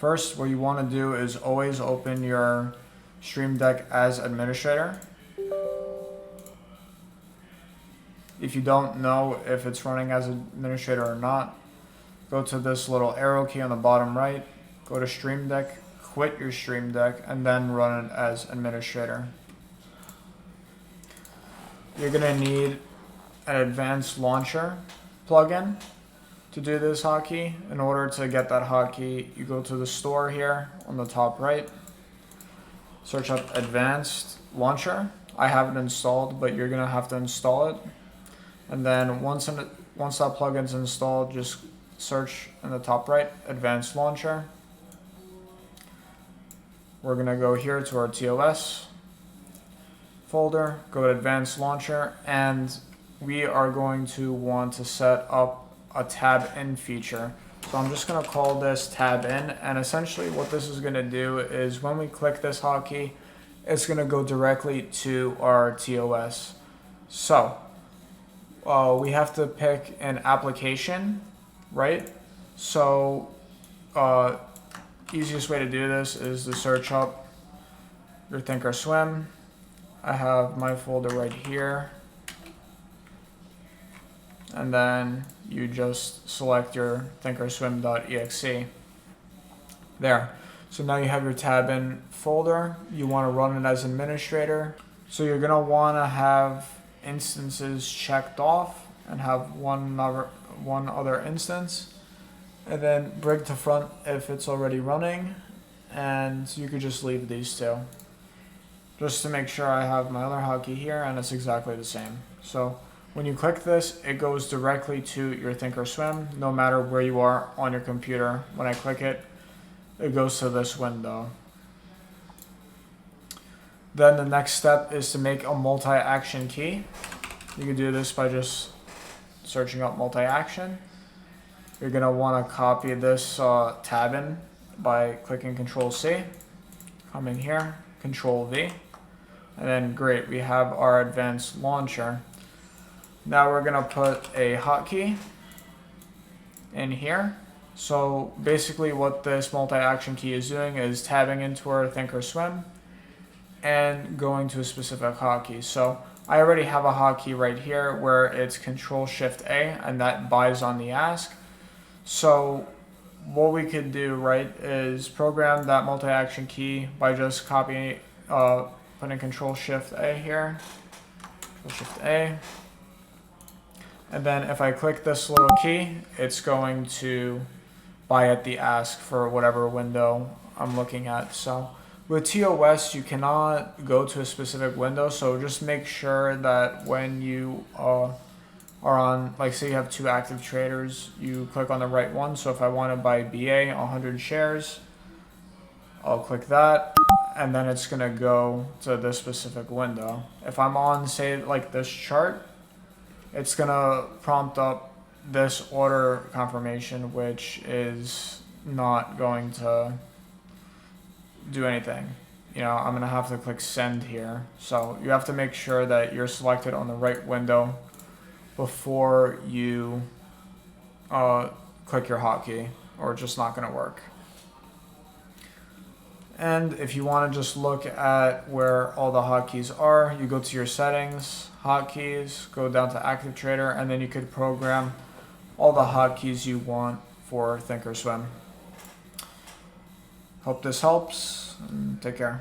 First, what you want to do is always open your Stream Deck as administrator. If you don't know if it's running as administrator or not, go to this little arrow key on the bottom right, go to Stream Deck, quit your Stream Deck, and then run it as administrator. You're going to need an advanced launcher plugin to do this hotkey. In order to get that hotkey, you go to the store here on the top right, search up advanced launcher. I have it installed, but you're going to have to install it. And then once that plugin's installed, just search in the top right, advanced launcher. We're going to go here to our TOS folder, go to advanced launcher, and we are going to want to set up a tab in feature. So I'm just going to call this tab in, and essentially what this is going to do is when we click this hotkey, it's going to go directly to our TOS. So we have to pick an application, right? So easiest way to do this is to search up your ThinkOrSwim. I have my folder right here. And then you just select your ThinkOrSwim.exe. There. So now you have your tab in folder. You want to run it as administrator. So you're going to want to have instances checked off and have one other instance. And then bring to front if it's already running. And you could just leave these two. Just to make sure I have my other hotkey here and it's exactly the same. So when you click this, it goes directly to your ThinkOrSwim, no matter where you are on your computer. When I click it, it goes to this window. Then the next step is to make a multi-action key. You can do this by just searching up multi-action. You're going to want to copy this tab in by clicking Control-C. Come in here, Control-V. And then great, we have our advanced launcher. Now we're going to put a hotkey in here. So basically what this multi-action key is doing is tabbing into our ThinkOrSwim and going to a specific hotkey. So I already have a hotkey right here where it's Control-Shift-A, and that buys on the ask. So what we could do, right, is program that multi-action key by just copying, putting Control-Shift-A here, Control-Shift-A. And then if I click this little key, it's going to buy at the ask for whatever window I'm looking at. So with TOS, you cannot go to a specific window. So just make sure that when you are on, like say you have two active traders, you click on the right one. So if I want to buy BA 100 shares, I'll click that. And then it's going to go to this specific window. If I'm on, say, like this chart, it's going to prompt up this order confirmation, which is not going to do anything. You know, I'm going to have to click send here. So you have to make sure that you're selected on the right window before you click your hotkey, or it's just not going to work. And if you want to just look at where all the hotkeys are, you go to your settings, hotkeys, go down to active trader, and then you could program all the hotkeys you want for ThinkOrSwim. Hope this helps, and take care.